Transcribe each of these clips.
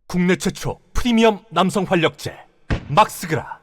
국내 최초 프리미엄 남성 활력제 막스그라.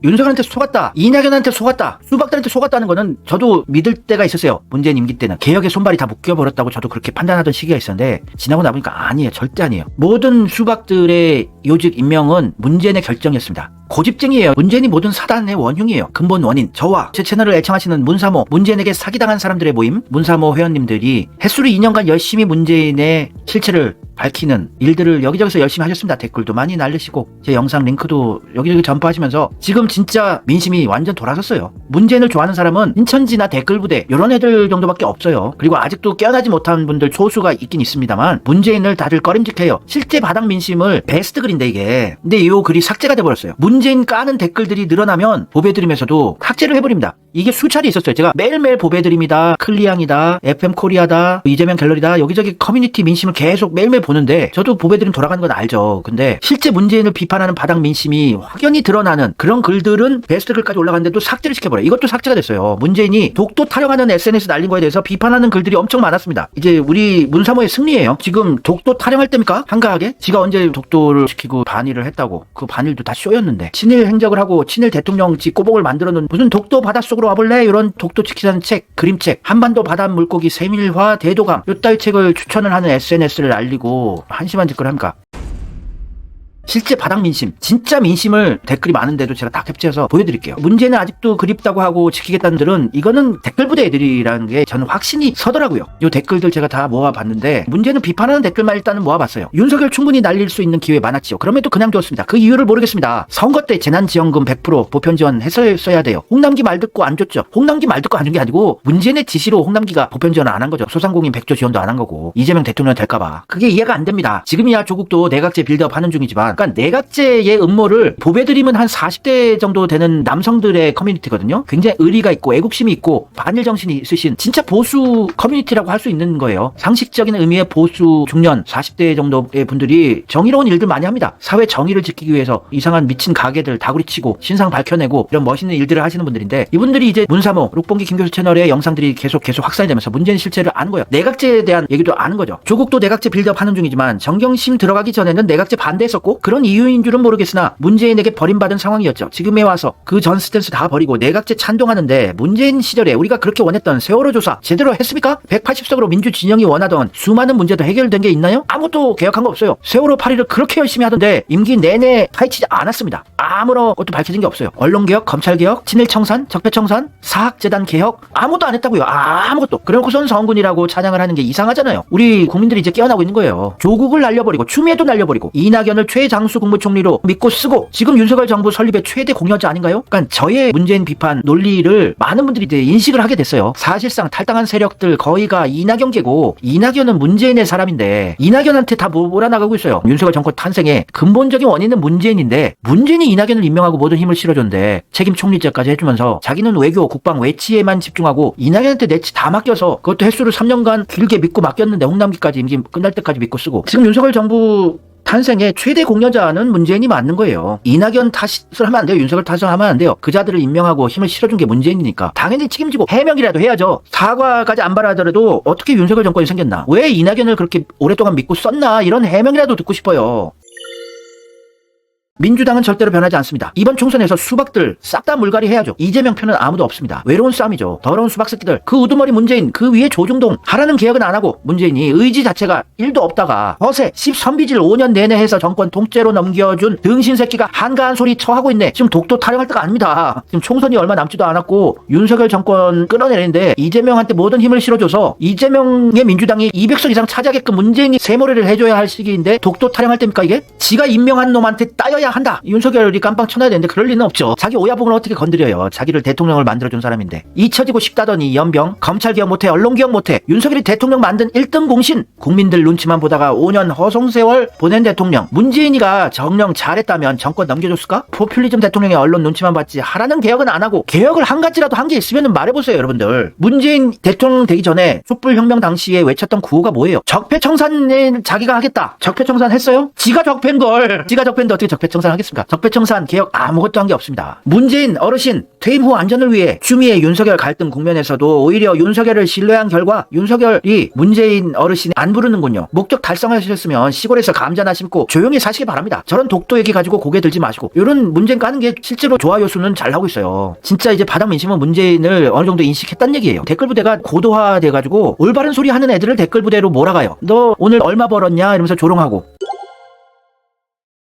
윤석열한테 속았다, 이낙연한테 속았다, 수박들한테 속았다는 거는 저도 믿을 때가 있었어요. 문재인 임기 때는 개혁의 손발이 다 묶여버렸다고 저도 그렇게 판단하던 시기가 있었는데, 지나고 나보니까 아니에요. 절대 아니에요. 모든 수박들의 요직 임명은 문재인의 결정이었습니다. 고집쟁이에요. 문재인이 모든 사단의 원흉이에요. 근본 원인. 저와 제 채널을 애청하시는 문사모, 문재인에게 사기당한 사람들의 모임, 문사모 회원님들이 햇수로 2년간 열심히 문재인의 실체를 밝히는 일들을 여기저기서 열심히 하셨습니다. 댓글도 많이 날리시고 제 영상 링크도 여기저기 전파하시면서 지금 진짜 민심이 완전 돌아섰어요. 문재인을 좋아하는 사람은 인천지나 댓글부대 이런 애들 정도밖에 없어요. 그리고 아직도 깨어나지 못한 분들 소수가 있긴 있습니다만 문재인을 다들 꺼림직해요. 실제 바닥 민심을 베스트 글인데 이게. 근데 이 글이 삭제가 돼버렸어요. 문재인 까는 댓글들이 늘어나면 보배드림에서도 삭제를 해버립니다. 이게 수차례 있었어요. 제가 매일매일 보배드림이다, 클리앙이다, FM코리아다, 이재명 갤러리다, 여기저기 커뮤니티 민심을 계속 매일매일 보는데 저도 보배드림 돌아가는 건 알죠. 근데 실제 문재인을 비판하는 바닥 민심이 확연히 드러나는 그런 글들은 베스트 글까지 올라갔는데도 삭제를 시켜버려요. 이것도 삭제가 됐어요. 문재인이 독도 타령하는 SNS 날린 거에 대해서 비판하는 글들이 엄청 많았습니다. 이제 우리 문사모의 승리예요. 지금 독도 타령할 때입니까? 한가하게? 지가 언제 독도를 지키고 반일을 했다고. 그 반일도 다 쇼였는데 친일 행적을 하고 친일 대통령지 꼬복을 만들어놓은 무슨 독도 바닷속으로 와볼래? 이런 독도 지키자는 책, 그림책, 한반도 바닷물고기 세밀화 대도감 요따위 책을 추천을 하는 SNS를 날리고 한심한 짓거리 합니까? 실제 바닥 민심, 진짜 민심을 댓글이 많은데도 제가 다 캡처해서 보여드릴게요. 문제는 아직도 그립다고 하고 지키겠다는 들은 이거는 댓글부대 애들이라는 게 저는 확신이 서더라고요. 이 댓글들 제가 다 모아봤는데 문제는 비판하는 댓글만 일단은 모아봤어요. 윤석열 충분히 날릴 수 있는 기회 많았지요. 그럼에도 그냥 뒀습니다. 그 이유를 모르겠습니다. 선거 때 재난지원금 100% 보편 지원 했어야 돼요. 홍남기 말 듣고 안 줬죠. 홍남기 말 듣고 안 준 게 아니고 문재인의 지시로 홍남기가 보편 지원 안 한 거죠. 소상공인 100조 지원도 안 한 거고 이재명 대통령 될까봐. 그게 이해가 안 됩니다. 지금이야 조국도 내각제 빌드업 하는 중이지만 그러니까 내각제의 음모를 보배드림은 한 40대 정도 되는 남성들의 커뮤니티거든요. 굉장히 의리가 있고 애국심이 있고 반일 정신이 있으신 진짜 보수 커뮤니티라고 할 수 있는 거예요. 상식적인 의미의 보수 중년 40대 정도의 분들이 정의로운 일들 많이 합니다. 사회 정의를 지키기 위해서 이상한 미친 가게들 다구리치고 신상 밝혀내고 이런 멋있는 일들을 하시는 분들인데 이분들이 이제 문사모, 룩봉기 김교수 채널의 영상들이 계속 확산이 되면서 문재인 실체를 아는 거예요. 내각제에 대한 얘기도 아는 거죠. 조국도 내각제 빌드업 하는 중이지만 정경심 들어가기 전에는 내각제 반대했었고 그런 이유인 줄은 모르겠으나 문재인에게 버림받은 상황이었죠. 지금에 와서 그 전 스탠스 다 버리고 내각제 찬동하는데 문재인 시절에 우리가 그렇게 원했던 세월호 조사 제대로 했습니까? 180석으로 민주 진영이 원하던 수많은 문제도 해결된 게 있나요? 아무것도 개혁한 거 없어요. 세월호 파리를 그렇게 열심히 하던데 임기 내내 파헤치지 않았습니다. 아무런 것도 밝혀진 게 없어요. 언론개혁, 검찰개혁, 친일청산, 적폐청산, 사학재단 개혁 아무도 안 했다고요. 아무것도. 그래놓고선 성군이라고 찬양을 하는 게 이상하잖아요. 우리 국민들이 이제 깨어나고 있는 거예요. 조국을 날려버리고 추미애도 날려버리고 이낙연을 최장수 국무총리로 믿고 쓰고 지금 윤석열 정부 설립의 최대 공여자 아닌가요? 그러니까 저의 문재인 비판 논리를 많은 분들이 이제 인식을 하게 됐어요. 사실상 탈당한 세력들 거의가 이낙연계고 이낙연은 문재인의 사람인데 이낙연한테 다 몰아나가고 있어요. 윤석열 정권 탄생의 근본적인 원인은 문재인인데 문재인이 이낙연을 임명하고 모든 힘을 실어줬는데 책임 총리제까지 해주면서 자기는 외교, 국방, 외치에만 집중하고 이낙연한테 내치 다 맡겨서 그것도 횟수를 3년간 길게 믿고 맡겼는데 홍남기까지 임기 끝날 때까지 믿고 쓰고 지금 윤석열 정부 탄생의 최대 공여자는 문재인이 맞는 거예요. 이낙연 탓을 하면 안 돼요. 윤석열 탓을 하면 안 돼요. 그 자들을 임명하고 힘을 실어준 게 문재인이니까 당연히 책임지고 해명이라도 해야죠. 사과까지 안 바라더라도 어떻게 윤석열 정권이 생겼나, 왜 이낙연을 그렇게 오랫동안 믿고 썼나, 이런 해명이라도 듣고 싶어요. 민주당은 절대로 변하지 않습니다. 이번 총선에서 수박들 싹 다 물갈이 해야죠. 이재명 표는 아무도 없습니다. 외로운 싸움이죠. 더러운 수박 새끼들. 그 우두머리 문재인, 그 위에 조중동 하라는 개혁은 안 하고 문재인이 의지 자체가 1도 없다가 허세 10선비질 5년 내내 해서 정권 통째로 넘겨준 등신 새끼가 한가한 소리 처하고 있네. 지금 독도 타령할 때가 아닙니다. 지금 총선이 얼마 남지도 않았고 윤석열 정권 끌어내는데 이재명한테 모든 힘을 실어줘서 이재명의 민주당이 200석 이상 차지하게끔 문재인이 세모래를 해줘야 할 시기인데 독도 타령할 때입니까 이게? 지가 임명한 놈한테 따여야 한다. 윤석열이 깜빵 쳐놔야 되는데 그럴 리는 없죠. 자기 오야봉을 어떻게 건드려요. 자기를 대통령을 만들어준 사람인데. 잊혀지고 싶다더니 연병, 검찰개혁 못해, 언론개혁 못해. 윤석열이 대통령 만든 1등 공신. 국민들 눈치만 보다가 5년 허송세월 보낸 대통령. 문재인이가 정령 잘했다면 정권 넘겨줬을까? 포퓰리즘 대통령의 언론 눈치만 봤지 하라는 개혁은 안 하고 개혁을 한 가지라도 한 게 있으면 말해보세요 여러분들. 문재인 대통령 되기 전에 촛불혁명 당시에 외쳤던 구호가 뭐예요? 적폐청산을 자기가 하겠다. 적폐청산 했어요? 지가 적폐인걸. 지가 적폐인데 어떻게 적폐청산 적폐청산 하겠습니까? 적폐청산 개혁 아무것도 한 게 없습니다. 문재인 어르신 퇴임 후 안전을 위해 추미애 윤석열 갈등 국면에서도 오히려 윤석열을 신뢰한 결과 윤석열이 문재인 어르신이 안 부르는군요. 목적 달성하셨으면 시골에서 감자나 심고 조용히 사시기 바랍니다. 저런 독도 얘기 가지고 고개 들지 마시고 이런 문재인 까는 게 실제로 좋아요 수는 잘 나오고 있어요. 진짜 이제 바닥 민심은 문재인을 어느 정도 인식했단 얘기예요. 댓글 부대가 고도화돼가지고 올바른 소리 하는 애들을 댓글 부대로 몰아가요. 너 오늘 얼마 벌었냐 이러면서 조롱하고.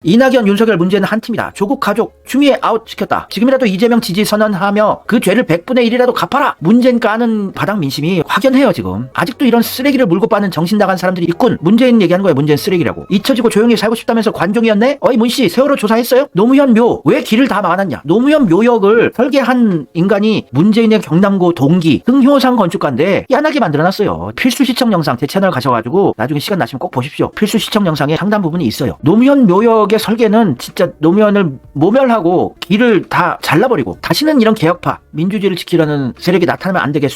이낙연, 윤석열, 문제는 한 팀이다. 조국 가족 추미애 아웃 시켰다. 지금이라도 이재명 지지 선언하며 그 죄를 100분의 1이라도 갚아라. 문재인 까는 바닥 민심이 확연해요 지금. 아직도 이런 쓰레기를 물고 빠는 정신 나간 사람들이 있군. 문재인 얘기하는 거예요. 문재인 쓰레기라고. 잊혀지고 조용히 살고 싶다면서 관종이었네? 어이 문씨 세월호 조사했어요? 노무현 묘 왜 길을 다 막아놨냐. 노무현 묘역을 설계한 인간이 문재인의 경남고 동기 흥효상 건축가인데 삐안하게 만들어놨어요. 필수 시청 영상 제 채널 가셔가지고 나중에 시간 나시면 꼭 보십시오. 필수 시청 영상에 상당 부분이 있어요. 노무현 묘역 설계는 진짜 노무현을 모멸하고 길을 다 잘라버리고 다시는 이런 개혁파 민주주의를 지키려는 세력이 나타나면 안 되게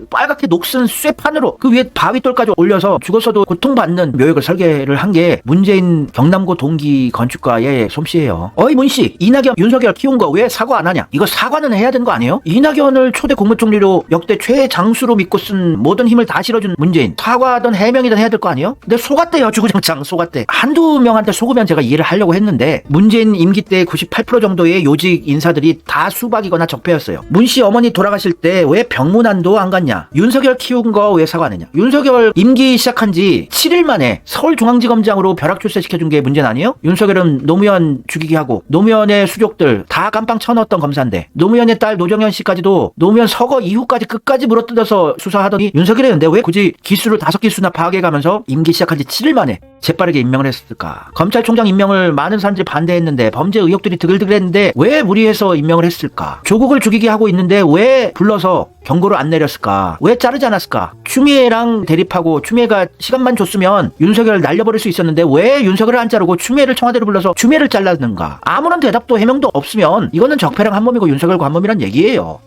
빨갛게 녹슨 쇠판으로 그 위에 바위돌까지 올려서 죽어서도 고통받는 묘역을 설계를 한 게 문재인 경남고 동기 건축가의 솜씨예요. 어이 문씨 이낙연 윤석열 키운 거 왜 사과 안 하냐. 이거 사과는 해야 되는 거 아니에요? 이낙연을 초대 국무총리로 역대 최장수로 믿고 쓴 모든 힘을 다 실어준 문재인 사과든 해명이든 해야 될 거 아니에요? 근데 속았대요. 주구장창 속았대. 한두 명한테 속으면 제가 이해를 하려고 했는데 문재인 임기 때 98% 정도의 요직 인사들이 다 수박이거나 적폐였어요. 문씨 어머니 돌아가실 때 왜 병문안도 안 갔냐. 윤석열 키운 거 왜 사과 안 했냐. 윤석열 임기 시작한 지 7일 만에 서울중앙지검장으로 벼락 출세시켜준 게 문제는 아니에요? 윤석열은 노무현 죽이기 하고 노무현의 수족들 다 깜빵 쳐넣었던 검사인데 노무현의 딸 노정현 씨까지도 노무현 서거 이후까지 끝까지 물어뜯어서 수사하더니 윤석열이었는데 왜 굳이 기수를 5기수나 파악해가면서 임기 시작한 지 7일 만에 재빠르게 임명을 했을까. 검찰총장 임명을 많은 사람들이 반대했는데 범죄 의혹들이 드글드글했는데 왜 무리해서 임명을 했을까. 조국을 죽이게 하고 있는데 왜 불러서 경고를 안 내렸을까. 왜 자르지 않았을까. 추미애랑 대립하고 추미애가 시간만 줬으면 윤석열을 날려버릴 수 있었는데 왜 윤석열을 안 자르고 추미애를 청와대로 불러서 추미애를 잘랐는가. 아무런 대답도 해명도 없으면 이거는 적폐랑 한 몸이고 윤석열과 한 몸이란 얘기예요.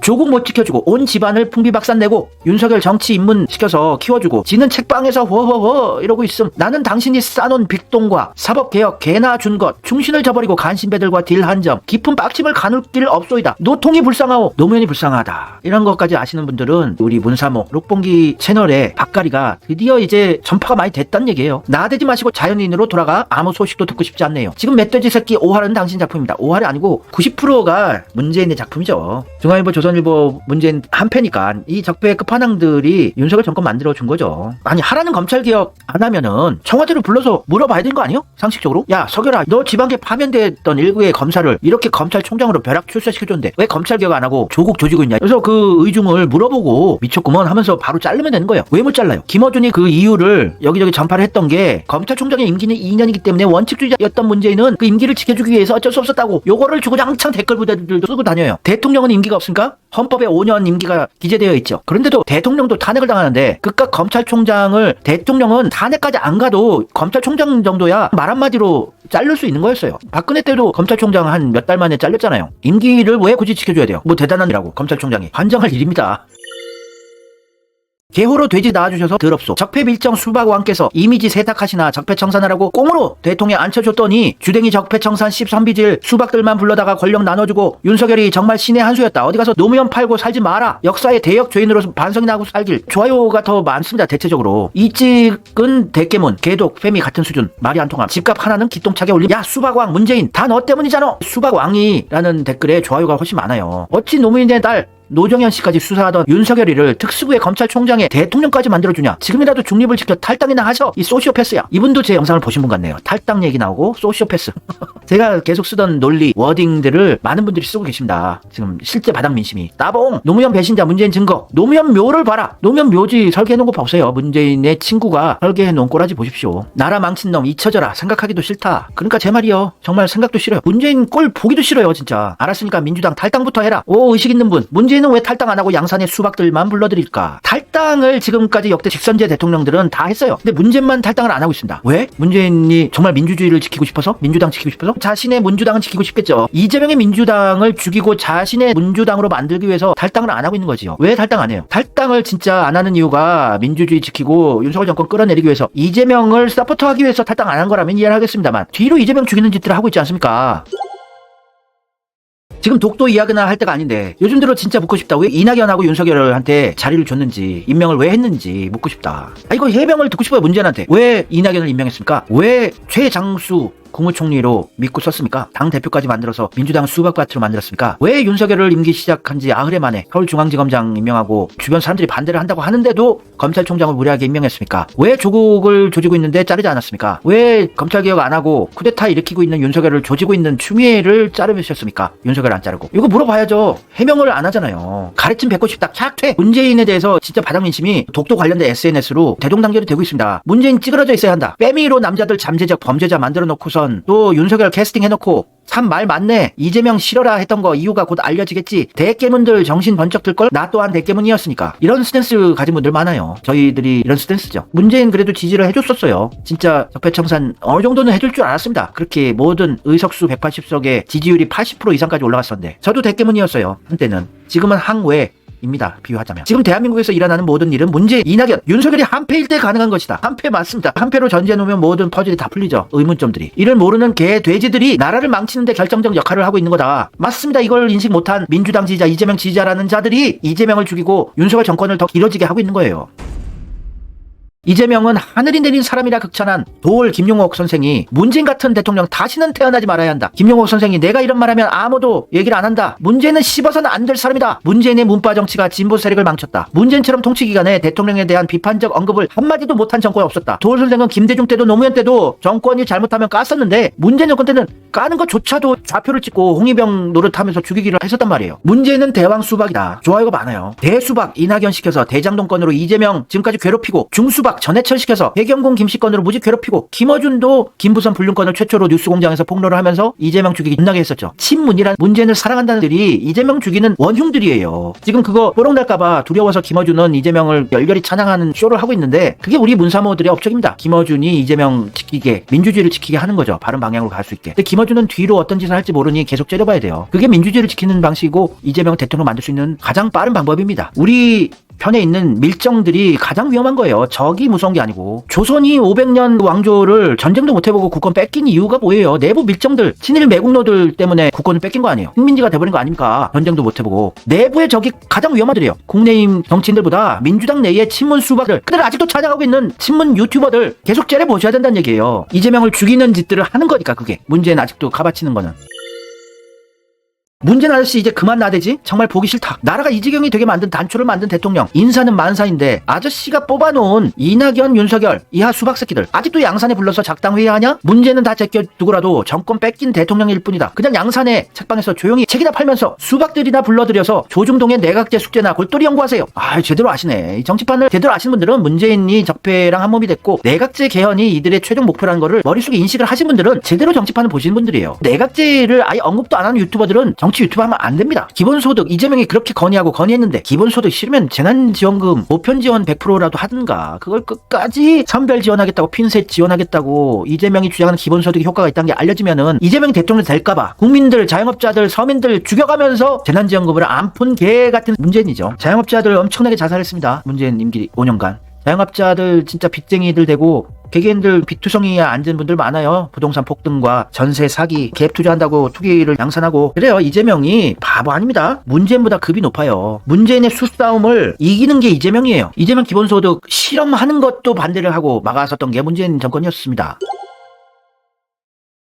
조국 못 지켜주고 온 집안을 풍비박산내고 윤석열 정치 입문시켜서 키워주고 지는 책방에서 허허허 이러고 있음. 나는 당신이 싸놓은 빅동과 사법개혁 개나 준 것 충신을 저버리고 간신배들과 딜한 점 깊은 빡침을 가눌 길 없소이다. 노통이 불쌍하오 노무현이 불쌍하다. 이런 것까지 아시는 분들은 우리 문사모 록봉기 채널에 박가리가 드디어 이제 전파가 많이 됐단 얘기예요. 나대지 마시고 자연인으로 돌아가. 아무 소식도 듣고 싶지 않네요. 지금 멧돼지 새끼 5할은 당신 작품입니다. 5할이 아니고 90%가 문재인의 작품이죠. 중앙일보 조선일보 문재인 한 패니까 이 적폐의 끝판왕들이 윤석열 정권 만들어준 거죠. 아니 하라는 검찰개혁 안 하면은 청와대로 불러서 물어봐야 되는 거 아니에요? 상식적으로? 야 석열아 너 지방계 파면됐던 일부의 검사를 이렇게 검찰총장으로 벼락 출세시켜줬는데 왜 검찰개혁 안 하고 조국 조지고 있냐. 그래서 그 의중을 물어보고 미쳤구먼 하면서 바로 자르면 되는 거예요. 왜 못 잘라요? 김어준이 그 이유를 여기저기 전파를 했던 게 검찰총장의 임기는 2년이기 때문에 원칙주의자였던 문재인은 그 임기를 지켜주기 위해서 어쩔 수 없었다고 요거를 주구장창 댓글 부대들도 쓰고 다녀요. 대통령은 임기가 없습니까? 헌법에 5년 임기가 기재되어 있죠. 그런데도 대통령도 탄핵을 당하는데 그깟 검찰총장을 대통령은 탄핵까지 안 가도 검찰총장 정도야 말 한마디로 자를 수 있는 거였어요. 박근혜 때도 검찰총장 한 몇 달 만에 잘렸잖아요. 임기를 왜 굳이 지켜줘야 돼요? 뭐 대단한 일이라고 검찰총장이. 환장할 일입니다. 개호로 돼지 낳아주셔서 더럽소. 적폐 밀정 수박왕께서 이미지 세탁하시나 적폐청산하라고 꽁으로 대통령에 앉혀줬더니 주댕이 적폐청산 13비질 수박들만 불러다가 권력 나눠주고 윤석열이 정말 신의 한 수였다. 어디 가서 노무현 팔고 살지 마라. 역사의 대역 죄인으로서 반성이나 하고 살길. 좋아요가 더 많습니다. 대체적으로. 이 찍은 대깨문 개독 페미 같은 수준. 말이 안 통함. 집값 하나는 기똥차게 올림. 야 수박왕 문재인 다 너 때문이잖아. 수박왕이라는 댓글에 좋아요가 훨씬 많아요. 어찌 노무현의 딸 노정현 씨까지 수사하던 윤석열이를 특수부의 검찰총장에 대통령까지 만들어주냐. 지금이라도 중립을 지켜 탈당이나 하셔. 이 소시오패스야. 이분도 제 영상을 보신 분 같네요. 탈당 얘기 나오고 소시오패스. 제가 계속 쓰던 논리 워딩들을 많은 분들이 쓰고 계십니다. 지금 실제 바닥 민심이. 따봉 노무현 배신자 문재인 증거. 노무현 묘를 봐라. 노무현 묘지 설계해놓은 거 보세요. 문재인의 친구가 설계해놓은 꼬라지 보십시오. 나라 망친 놈 잊혀져라. 생각하기도 싫다. 그러니까 제 말이요. 정말 생각도 싫어요. 문재인 꼴 보기도 싫어요. 진짜. 알았으니까 민주당 탈당부터 해라. 오 의식 있는 분. 문재인 문재인은 왜 탈당 안 하고 양산의 수박들만 불러드릴까? 탈당을 지금까지 역대 직선제 대통령들은 다 했어요. 근데 문재인만 탈당을 안 하고 있습니다. 왜? 문재인이 정말 민주주의를 지키고 싶어서? 민주당 지키고 싶어서? 자신의 민주당은 지키고 싶겠죠. 이재명의 민주당을 죽이고 자신의 민주당으로 만들기 위해서 탈당을 안 하고 있는 거지요. 왜 탈당 안 해요? 탈당을 진짜 안 하는 이유가 민주주의 지키고 윤석열 정권 끌어내리기 위해서, 이재명을 서포트하기 위해서 탈당 안 한 거라면 이해를 하겠습니다만, 뒤로 이재명 죽이는 짓들을 하고 있지 않습니까? 지금 독도 이야기나 할 때가 아닌데 요즘 들어 진짜 묻고 싶다. 왜 이낙연하고 윤석열한테 자리를 줬는지, 임명을 왜 했는지 묻고 싶다. 이거 해명을 듣고 싶어요. 문재인한테. 왜 이낙연을 임명했습니까? 왜 최장수 국무총리로 믿고 썼습니까? 당대표까지 만들어서 민주당 수박밭으로 만들었습니까? 왜 윤석열을 임기 시작한 지 9해 만에 서울중앙지검장 임명하고 주변 사람들이 반대를 한다고 하는데도 검찰총장을 무리하게 임명했습니까? 왜 조국을 조지고 있는데 자르지 않았습니까? 왜 검찰개혁 안 하고 쿠데타 일으키고 있는 윤석열을 조지고 있는 추미애를 자르셨습니까? 윤석열 안 자르고. 이거 물어봐야죠. 해명을 안 하잖아요. 가르침 뱉고 싶다. 착퇴! 문재인에 대해서 진짜 바닥민심이 독도 관련된 SNS로 대동단결이 되고 있습니다. 문재인 찌그러져 있어야 한다. 빼미로 남자들 잠재적 범죄자 만들어 놓고서 또 윤석열 캐스팅 해놓고 참 말 맞네, 이재명 싫어라 했던 거 이유가 곧 알려지겠지, 대깨문들 정신 번쩍 들걸, 나 또한 대깨문이었으니까. 이런 스탠스 가진 분들 많아요. 저희들이 이런 스탠스죠. 문재인 그래도 지지를 해줬었어요. 진짜 적폐청산 어느 정도는 해줄 줄 알았습니다. 그렇게 모든 의석수 180석에 지지율이 80% 이상까지 올라갔었는데 저도 대깨문이었어요 한때는. 지금은 항외 입니다. 비유하자면. 지금 대한민국에서 일어나는 모든 일은 문재인, 이낙연, 윤석열이 한패일 때 가능한 것이다. 한패 맞습니다. 한패로 전제해놓으면 모든 퍼즐이 다 풀리죠. 의문점들이. 이를 모르는 개, 돼지들이 나라를 망치는데 결정적 역할을 하고 있는 거다. 맞습니다. 이걸 인식 못한 민주당 지지자, 이재명 지지자라는 자들이 이재명을 죽이고 윤석열 정권을 더 길어지게 하고 있는 거예요. 이재명은 하늘이 내린 사람이라 극찬한 도올 김용옥 선생이 문재인 같은 대통령 다시는 태어나지 말아야 한다. 김용옥 선생이 내가 이런 말하면 아무도 얘기를 안 한다. 문재인은 씹어서는 안 될 사람이다. 문재인의 문파 정치가 진보 세력을 망쳤다. 문재인처럼 통치 기간에 대통령에 대한 비판적 언급을 한마디도 못한 정권이 없었다. 도올 선생은 김대중 때도 노무현 때도 정권이 잘못하면 깠었는데 문재인 정권 때는 까는 것조차도 좌표를 찍고 홍위병 노릇하면서 죽이기를 했었단 말이에요. 문재인은 대왕 수박이다. 좋아요가 많아요. 대수박 이낙연 시켜서 대장동권으로 이재명 지금까지 괴롭히고, 중수박 전해철 시켜서 배경공 김씨권으로 무지 괴롭히고, 김어준도 김부선 불륜권을 최초로 뉴스공장에서 폭로를 하면서 이재명 죽이기 겁나게 했었죠. 친문이란 문재인을 사랑한다는 들이 이재명 죽이는 원흉들이에요. 지금 그거 뽀록날까봐 두려워서 김어준은 이재명을 열렬히 찬양하는 쇼를 하고 있는데, 그게 우리 문사모들의 업적입니다. 김어준이 이재명 지키게, 민주주의를 지키게 하는 거죠. 바른 방향으로 갈 수 있게. 근데 김어준은 뒤로 어떤 짓을 할지 모르니 계속 째려봐야 돼요. 그게 민주주의를 지키는 방식이고 이재명을 대통령 만들 수 있는 가장 빠른 방법입니다. 우리 편에 있는 밀정들이 가장 위험한 거예요. 적이 무서운 게 아니고. 조선이 500년 왕조를 전쟁도 못 해보고 국권 뺏긴 이유가 뭐예요? 내부 밀정들, 친일 매국노들 때문에 국권을 뺏긴 거 아니에요? 식민지가 돼버린 거 아닙니까? 전쟁도 못 해보고. 내부의 적이 가장 위험하더래요. 국내임 정치인들보다 민주당 내의 친문 수박들, 그들 아직도 찬양하고 있는 친문 유튜버들 계속 째려보셔야 된다는 얘기예요. 이재명을 죽이는 짓들을 하는 거니까. 그게 문재인 아직도 가바치는 거는. 문재인 아저씨 이제 그만 나대지? 정말 보기 싫다. 나라가 이 지경이 되게 만든 단초를 만든 대통령, 인사는 만사인데 아저씨가 뽑아놓은 이낙연, 윤석열 이하 수박새끼들 아직도 양산에 불러서 작당 회의하냐? 문제는 다 제껴두고라도 정권 뺏긴 대통령일 뿐이다. 그냥 양산에 책방에서 조용히 책이나 팔면서 수박들이나 불러들여서 조중동의 내각제 숙제나 골똘히 연구하세요. 제대로 아시네. 이 정치판을 제대로 아시는 분들은 문재인이 적폐랑 한 몸이 됐고 내각제 개헌이 이들의 최종 목표라는 거를 머릿속에 인식을 하신 분들은 제대로 정치판을 보시는 분들이에요. 내각제를 아예 언급도 안 하는 유튜버들은 정치 유튜브 하면 안 됩니다. 기본소득 이재명이 그렇게 건의했는데 기본소득 싫으면 재난지원금 보편지원 100%라도 하든가. 그걸 끝까지 선별지원하겠다고, 핀셋 지원하겠다고 이재명이 주장하는 기본소득이 효과가 있다는 게 알려지면은 이재명이 대통령 될까봐 국민들, 자영업자들, 서민들 죽여가면서 재난지원금을 안 푼 개 같은 문재인이죠. 자영업자들 엄청나게 자살했습니다. 문재인 임기 5년간. 자영업자들 진짜 빚쟁이들 되고 개개인들 빚투성이에 앉은 분들 많아요. 부동산 폭등과 전세 사기, 갭 투자한다고 투기를 양산하고. 그래요. 이재명이 바보 아닙니다. 문재인보다 급이 높아요. 문재인의 수싸움을 이기는 게 이재명이에요. 이재명 기본소득 실험하는 것도 반대를 하고 막아섰던 게 문재인 정권이었습니다.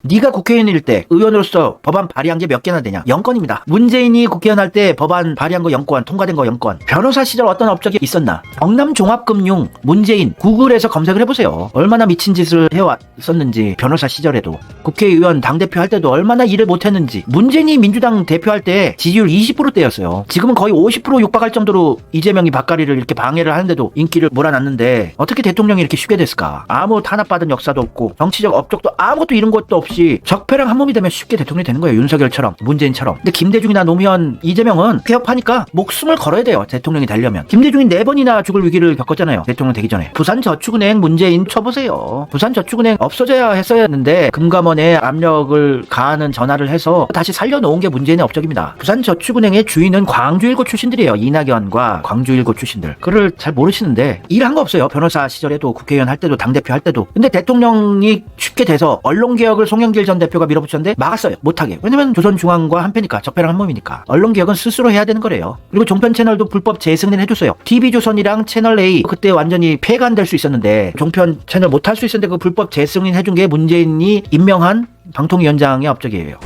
네가 국회의원일 때 의원으로서 법안 발의한 게 몇 개나 되냐? 0건입니다. 문재인이 국회의원 할 때 법안 발의한 거 0건, 통과된 거 0건. 변호사 시절 어떤 업적이 있었나? 경남종합금융, 문재인, 구글에서 검색을 해보세요. 얼마나 미친 짓을 해왔었는지. 변호사 시절에도. 국회의원 당대표 할 때도 얼마나 일을 못했는지. 문재인이 민주당 대표할 때 지지율 20%대였어요. 지금은 거의 50% 육박할 정도로 이재명이 밥가리를 이렇게 방해를 하는데도 인기를 몰아놨는데 어떻게 대통령이 이렇게 쉽게 됐을까? 아무 탄압받은 역사도 없고 정치적 업적도 아무것도 이룬 것도 없이 없이 적폐랑 한 몸이 되면 쉽게 대통령이 되는 거예요. 윤석열처럼, 문재인처럼. 근데 김대중이나 노무현, 이재명은 개혁하니까 목숨을 걸어야 돼요. 대통령이 되려면. 김대중이 4번이나 죽을 위기를 겪었잖아요. 대통령 되기 전에. 부산저축은행 문재인 쳐보세요. 부산저축은행 없어져야 했었는데 금감원에 압력을 가하는 전화를 해서 다시 살려놓은 게 문재인의 업적입니다. 부산저축은행의 주인은 광주일고 출신들이에요. 이낙연과 광주일고 출신들. 그걸 잘 모르시는데 일한 거 없어요. 변호사 시절에도 국회의원 할 때도 당대표 할 때도. 근데 대통령이 쉽게 돼서 언론개혁을 송영길 전 대표가 밀어붙였는데 막았어요. 못하게. 왜냐면 조선중앙과 한패니까, 적폐랑 한 몸이니까. 언론개혁은 스스로 해야 되는 거래요. 그리고 종편 채널도 불법 재승인 해줬어요. TV조선이랑 채널A 그때 완전히 폐가 안 될 수 있었는데 종편 채널 못할 수 있었는데 그 불법 재승인 해준 게 문재인이 임명한 방통위원장의 업적이에요.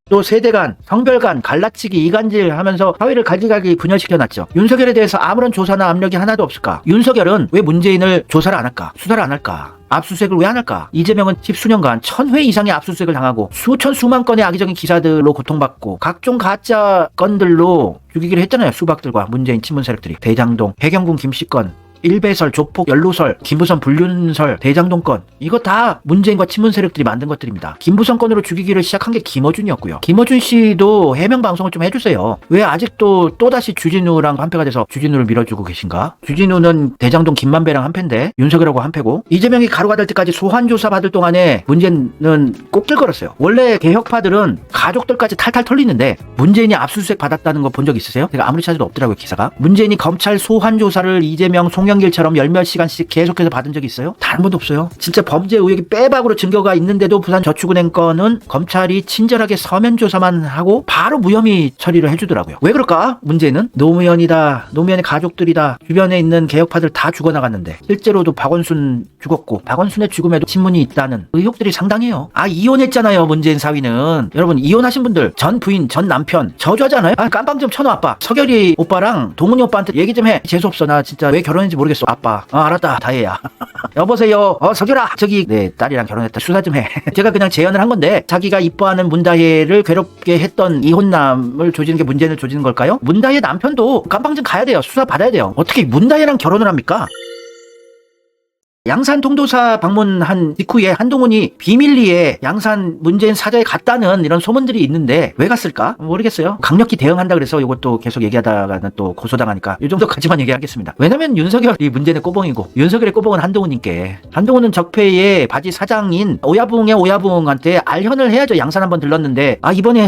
또 세대 간, 성별 간, 갈라치기, 이간질 하면서 사회를 갈기갈기 분열시켜놨죠. 윤석열에 대해서 아무런 조사나 압력이 하나도 없을까? 윤석열은 왜 문재인을 조사를 안 할까? 수사를 안 할까? 압수수색을 왜 안 할까? 이재명은 10수년간 1000회 이상의 압수수색을 당하고 수천 수만 건의 악의적인 기사들로 고통받고 각종 가짜 건들로 죽이기를 했잖아요. 수박들과 문재인 친문 세력들이. 대장동, 해경군 김씨건, 일배설, 조폭, 연루설, 김부선 불륜설, 대장동 건, 이거 다 문재인과 친문 세력들이 만든 것들입니다. 김부선 건으로 죽이기를 시작한 게 김어준이었고요. 김어준 씨도 해명 방송을 좀 해주세요. 왜 아직도 또다시 주진우랑 한패가 돼서 주진우를 밀어주고 계신가? 주진우는 대장동 김만배랑 한패인데 윤석열하고 한패고, 이재명이 가루가 될 때까지 소환조사 받을 동안에 문재인은 꼭질 걸었어요. 원래 개혁파들은 가족들까지 탈탈 털리는데 문재인이 압수수색 받았다는 거 본 적 있으세요? 제가 아무리 찾아도 없더라고요, 기사가. 문재인이 검찰 소환조사를 이재명, 송영길처럼 열몇 시간씩 계속해서 받은 적이 있어요? 단 한 번도 없어요. 진짜 범죄 의혹이 빼박으로 증거가 있는데도 부산저축은행 건은 검찰이 친절하게 서면 조사만 하고 바로 무혐의 처리를 해주더라고요. 왜 그럴까? 문제는 노무현이다, 노무현의 가족들이다, 주변에 있는 개혁파들 다 죽어나갔는데 실제로도 박원순 죽었고 박원순의 죽음에도 친문이 있다는 의혹들이 상당해요. 아, 이혼했잖아요, 문재인 사위는. 여러분, 이혼하신 분들 전 부인, 전 남편 저주하잖아요. 아, 깜빵 좀 쳐놔. 아빠, 서결이 오빠랑 동훈이 오빠한테 얘기 좀 해. 재수없어. 나 진짜 왜 결혼했는지 모르겠어. 아빠. 알았다. 다혜야. 여보세요. 서결아. 저기 내 딸이랑 결혼했다. 수사 좀 해. 제가 그냥 재연을 한 건데, 자기가 이뻐하는 문다혜를 괴롭게 했던 이혼남을 조지는 게 문재인을 조지는 걸까요? 문다혜 남편도 깜빵 좀 가야 돼요. 수사 받아야 돼요. 어떻게 문다혜랑 결혼을 합니까? 양산 통도사 방문한 직후에 한동훈이 비밀리에 양산 문재인 사저에 갔다는 이런 소문들이 있는데 왜 갔을까? 모르겠어요. 강력히 대응한다 그래서 이것도 계속 얘기하다가는 또 고소당하니까 이 정도까지만 얘기하겠습니다. 왜냐면 윤석열이 문재인의 꼬봉이고 윤석열의 꼬봉은 한동훈님께, 한동훈은 적폐의 바지 사장인 오야붕의 오야붕한테 알현을 해야죠. 양산 한번 들렀는데 이번에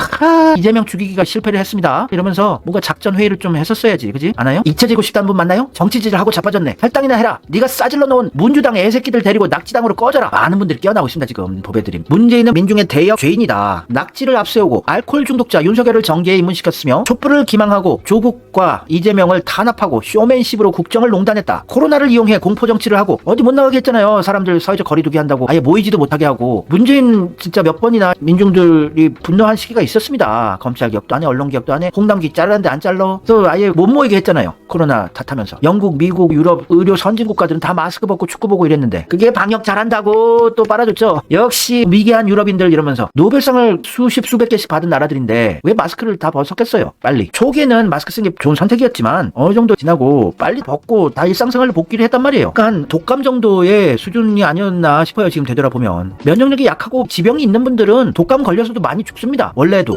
이재명 죽이기가 실패를 했습니다 이러면서 뭔가 작전 회의를 좀 했었어야지. 그지? 않아요? 잊혀지고 싶다는 분 맞나요? 정치질을 하고 자빠졌네. 할당이나 해라. 네가 싸질러 놓은 민주당 애새끼들 데리고 낙지당으로 꺼져라. 많은 분들이 끼어나오고 있습니다. 지금 보배드림. 문재인은 민중의 대역 죄인이다. 낙지를 앞세우고 알코올 중독자 윤석열을 정계에 입문시켰으며 촛불을 기망하고 조국과 이재명을 탄압하고 쇼맨십으로 국정을 농단했다. 코로나를 이용해 공포정치를 하고 어디 못 나가게 했잖아요. 사람들 사회적 거리두기 한다고 아예 모이지도 못하게 하고. 문재인 진짜 몇 번이나 민중들이 분노한 시기가 있었습니다. 검찰 개혁도 안 해, 언론 개혁도 안 해, 홍남기 자르는데 안 잘라. 또 아예 못 모이게 했잖아요. 코로나 탓하면서. 영국, 미국, 유럽 의료 선진 국가들은 다 마스크 벗고 축구 보고 이랬는데 그게 방역 잘한다고 또 빨아줬죠. 역시 미개한 유럽인들 이러면서 노벨상을 수십 수백 개씩 받은 나라들인데 왜 마스크를 다 벗었겠어요? 빨리. 초기에는 마스크 쓴 게 좋은 선택이었지만 어느 정도 지나고 빨리 벗고 다 일상생활로 복귀를 했단 말이에요. 그러니까 독감 정도의 수준이 아니었나 싶어요. 지금 되돌아보면. 면역력이 약하고 지병이 있는 분들은 독감 걸려서도 많이 죽습니다. 원래도.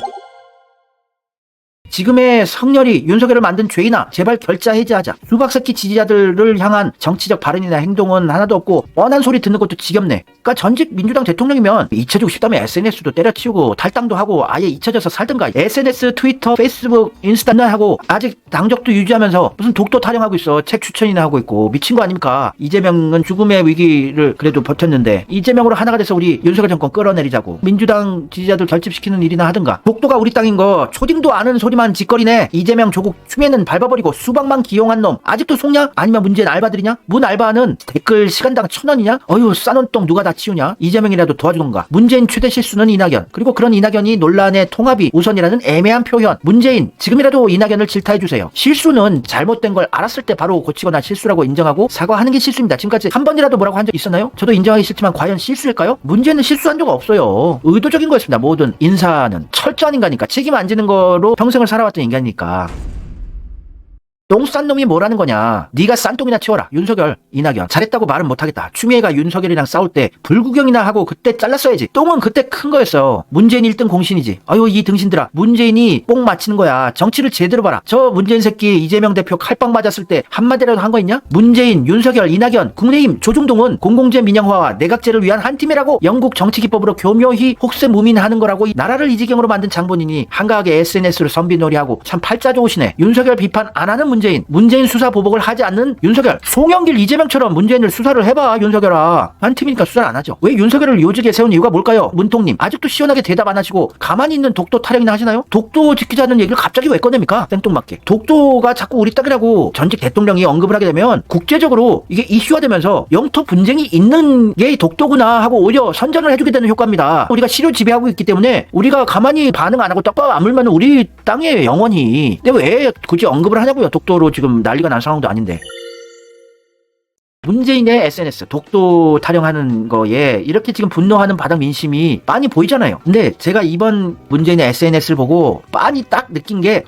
지금의 성렬이 윤석열을 만든 죄인아, 제발 결자 해제하자. 수박새끼 지지자들을 향한 정치적 발언이나 행동은 하나도 없고 뻔한 소리 듣는 것도 지겹네. 그러니까 전직 민주당 대통령이면 잊혀지고 싶다면 SNS도 때려치우고 탈당도 하고 아예 잊혀져서 살든가. SNS, 트위터, 페이스북, 인스타나 하고 아직 당적도 유지하면서 무슨 독도 타령하고 있어. 책 추천이나 하고 있고. 미친 거 아닙니까? 이재명은 죽음의 위기를 그래도 버텼는데 이재명으로 하나가 돼서 우리 윤석열 정권 끌어내리자고. 민주당 지지자들 결집시키는 일이나 하든가. 독도가 우리 땅인 거 초딩도 아는 소리만 짓거리네. 이재명 조국 추미애는 밟아버리고 수박만 기용한 놈 아직도 속냐? 아니면 문재인 알바들이냐? 문 알바는 댓글 시간당 1,000원이냐? 어휴, 싸놓은 똥 누가 다 치우냐? 이재명이라도 도와주던가. 문재인 최대 실수는 이낙연. 그리고 그런 이낙연이 논란의 통합이 우선이라는 애매한 표현. 문재인 지금이라도 이낙연을 질타해주세요. 실수는 잘못된 걸 알았을 때 바로 고치거나 실수라고 인정하고 사과하는 게 실수입니다. 지금까지 한 번이라도 뭐라고 한 적 있었나요? 저도 인정하기 싫지만 과연 실수일까요? 문재인은 실수한 적 없어요. 의도적인 거였습니다. 모든 인사는 철저한 인간이니까 책임 안 지는 거로 평생을 살아왔던 인간이니까. 똥 싼 놈이 뭐라는 거냐. 네가 싼 똥이나 치워라. 윤석열, 이낙연 잘했다고 말은 못하겠다. 추미애가 윤석열이랑 싸울 때 불구경이나 하고 그때 잘랐어야지. 똥은 그때 큰 거였어. 문재인 1등 공신이지. 아유 이 등신들아, 문재인이 뽕 맞히는 거야. 정치를 제대로 봐라. 저 문재인 새끼 이재명 대표 칼빵 맞았을 때 한마디라도 한 거 있냐? 문재인, 윤석열, 이낙연, 국민의힘, 조중동은 공공재 민영화와 내각제를 위한 한 팀이라고 영국 정치기법으로 교묘히 혹세무민하는 거라고. 이 나라를 이 지경으로 만든 장본인이 한가하게 SNS로 선비놀이하고 참 팔자 좋으시네. 윤석열 비판 안 하는 문재인 수사 보복을 하지 않는 윤석열. 송영길, 이재명처럼 문재인을 수사를 해봐. 윤석열아, 한 팀이니까 수사를 안 하죠. 왜 윤석열을 요직에 세운 이유가 뭘까요? 문통님 아직도 시원하게 대답 안 하시고 가만히 있는 독도 타령이나 하시나요? 독도 지키자는 얘기를 갑자기 왜 꺼냅니까? 생뚱맞게. 독도가 자꾸 우리 땅이라고 전직 대통령이 언급을 하게 되면 국제적으로 이게 이슈화 되면서 영토 분쟁이 있는 게 독도구나 하고 오히려 선전을 해주게 되는 효과입니다. 우리가 시료 지배하고 있기 때문에 우리가 가만히 반응 안 하고 떡밥 안 물면 우리 땅에 영원히. 근데 왜 굳이 언급을 하냐고요? 독도로 지금 난리가 난 상황도 아닌데. 문재인의 SNS 독도 타령하는 거에 이렇게 지금 분노하는 바닥 민심이 빤히 보이잖아요. 근데 제가 이번 문재인의 SNS를 보고 빤히 딱 느낀 게,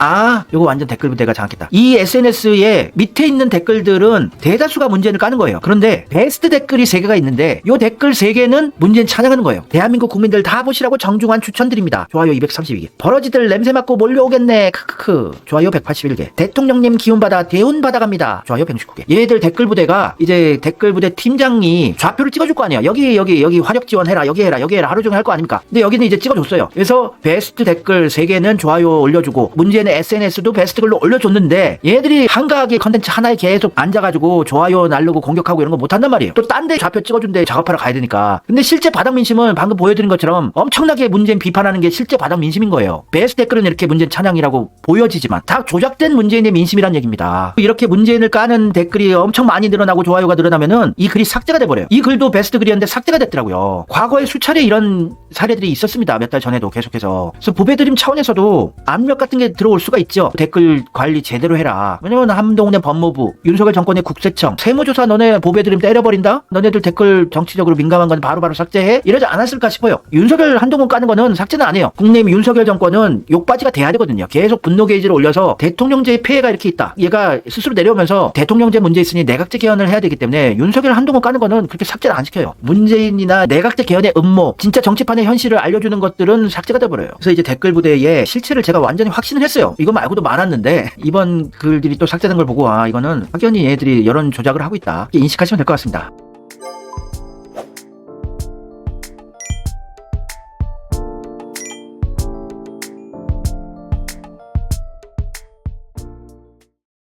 요거 완전 댓글 부대가 장악했다. 이 SNS에 밑에 있는 댓글들은 대다수가 문재인을 까는 거예요. 그런데 베스트 댓글이 3개가 있는데 요 댓글 3개는 문재인 찬양하는 거예요. 대한민국 국민들 다 보시라고 정중한 추천드립니다. 좋아요 232개. 버러지들 냄새 맡고 몰려오겠네. 크크크. 좋아요 181개. 대통령님 기운받아 대운받아 갑니다. 좋아요 169개. 얘들 댓글 부대가 이제 댓글 부대 팀장이 좌표를 찍어줄 거 아니야. 여기 화력 지원해라. 여기 해라. 하루 종일 할 거 아닙니까? 근데 여기는 이제 찍어줬어요. 그래서 베스트 댓글 3개는 좋아요 올려주고 문재인의 SNS도 베스트 글로 올려줬는데 얘들이 한가하게 컨텐츠 하나에 계속 앉아가지고 좋아요 날르고 공격하고 이런 거 못한단 말이에요. 또 딴 데 좌표 찍어준데 작업하러 가야 되니까. 근데 실제 바닥 민심은 방금 보여드린 것처럼 엄청나게 문재인 비판하는 게 실제 바닥 민심인 거예요. 베스트 댓글은 이렇게 문재인 찬양이라고 보여지지만 다 조작된 문재인의 민심이란 얘기입니다. 이렇게 문재인을 까는 댓글이 엄청 많이 늘어나고 좋아요가 늘어나면은 이 글이 삭제가 돼버려요. 이 글도 베스트 글이었는데 삭제가 됐더라고요. 과거에 수차례 이런 사례들이 있었습니다. 몇 달 전에도 계속해서. 그래서 보배드림 차원에서도 압력 같은 게 들어올 수가 있죠. 댓글 관리 제대로 해라. 왜냐면 한동훈의 법무부, 윤석열 정권의 국세청, 세무조사 너네 보배드림 때려버린다? 너네들 댓글 정치적으로 민감한 건 바로바로 삭제해? 이러지 않았을까 싶어요. 윤석열 한동훈 까는 거는 삭제는 안 해요. 국내임 윤석열 정권은 욕바지가 돼야 되거든요. 계속 분노 게이지를 올려서 대통령제의 폐해가 이렇게 있다. 얘가 스스로 내려오면서 대통령제 문제 있으니 내각제 개헌을 해야 되기 때문에 윤석열 한동훈 까는 거는 그렇게 삭제를 안 시켜요. 문재인이나 내각제 개헌의 음모, 진짜 정치판의 현실을 알려주는 것들은 삭제가 돼버려요. 그래서 이제 댓글 부대의 실체를 제가 완전히 확신을 했어요. 이거 말고도 많았는데 이번 글들이 또 삭제된 걸 보고 이거는 확연히 얘들이 여론 조작을 하고 있다. 인식하시면 될 것 같습니다.